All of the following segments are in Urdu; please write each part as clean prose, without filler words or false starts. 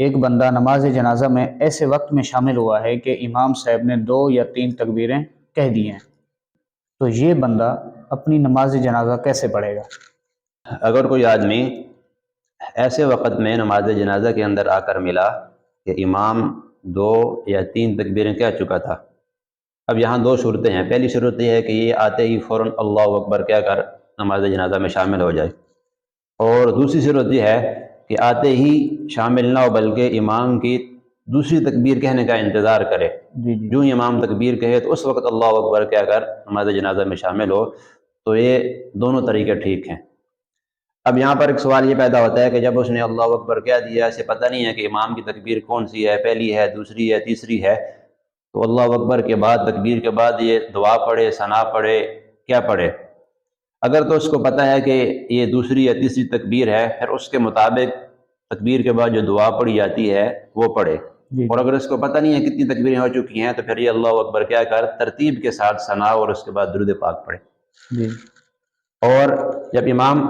ایک بندہ نماز جنازہ میں ایسے وقت میں شامل ہوا ہے کہ امام صاحب نے 2 یا 3 تکبیریں کہہ دی ہیں، تو یہ بندہ اپنی نماز جنازہ کیسے پڑھے گا؟ اگر کوئی آدمی ایسے وقت میں نماز جنازہ کے اندر آ کر ملا کہ امام 2 یا 3 تکبیریں کہہ چکا تھا، اب یہاں 2 صورتیں ہیں۔ پہلی صورت یہ ہے کہ یہ آتے ہی فوراً اللہ اکبر کہہ کر نماز جنازہ میں شامل ہو جائے، اور دوسری صورت یہ ہے کہ آتے ہی شامل نہ ہو بلکہ امام کی دوسری تکبیر کہنے کا انتظار کرے۔ جو امام تکبیر کہے تو اس وقت اللہ اکبر کہہ کر نماز جنازہ میں شامل ہو، تو یہ دونوں طریقے ٹھیک ہیں۔ اب یہاں پر ایک سوال یہ پیدا ہوتا ہے کہ جب اس نے اللہ اکبر کہہ دیا، اسے پتہ نہیں ہے کہ امام کی تکبیر کون سی ہے، پہلی ہے، دوسری ہے، تیسری ہے، تو اللہ اکبر کے بعد، تکبیر کے بعد یہ دعا پڑھے، ثنا پڑھے، کیا پڑھے؟ اگر تو اس کو پتہ ہے کہ یہ دوسری یا تیسری تکبیر ہے، پھر اس کے مطابق تکبیر کے بعد جو دعا پڑھی جاتی ہے وہ پڑھے۔ اور اگر اس کو پتہ نہیں ہے کتنی تکبیریں ہو چکی ہیں، تو پھر یہ اللہ اکبر کہہ کر ترتیب کے ساتھ ثنا اور اس کے بعد درود پاک پڑھے۔ اور جب امام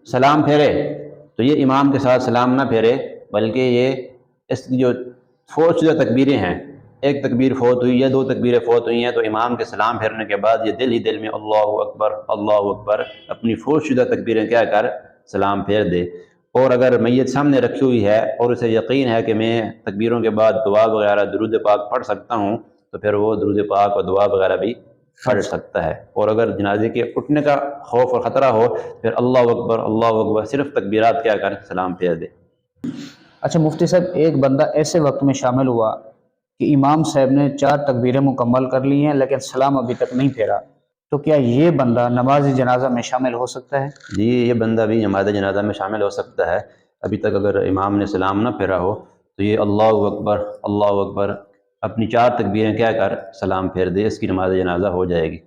سلام پھیرے تو یہ امام کے ساتھ سلام نہ پھیرے، بلکہ یہ اس کی جو فوت شدہ تکبیریں ہیں، ایک تکبیر فوت ہوئی یا 2 تکبیریں فوت ہوئی ہیں، تو امام کے سلام پھیرنے کے بعد یہ دل ہی دل میں اللہ اکبر اپنی فوت شدہ تکبیریں کہہ کر سلام پھیر دے۔ اور اگر میت سامنے رکھی ہوئی ہے اور اسے یقین ہے کہ میں تکبیروں کے بعد دعا وغیرہ درود پاک پڑھ سکتا ہوں، تو پھر وہ درود پاک اور دعا وغیرہ بھی پڑھ سکتا ہے۔ اور اگر جنازے کے اٹھنے کا خوف اور خطرہ ہو، پھر اللہ اکبر صرف تکبیرات کہہ کر سلام پھیر دے۔ اچھا مفتی صاحب، ایک بندہ ایسے وقت میں شامل ہوا کہ امام صاحب نے 4 تکبیریں مکمل کر لی ہیں لیکن سلام ابھی تک نہیں پھیرا، تو کیا یہ بندہ نماز جنازہ میں شامل ہو سکتا ہے؟ جی، یہ بندہ بھی نماز جنازہ میں شامل ہو سکتا ہے۔ ابھی تک اگر امام نے سلام نہ پھیرا ہو تو یہ اللہ اکبر اپنی 4 تکبیریں کہہ کر سلام پھیر دے، اس کی نماز جنازہ ہو جائے گی۔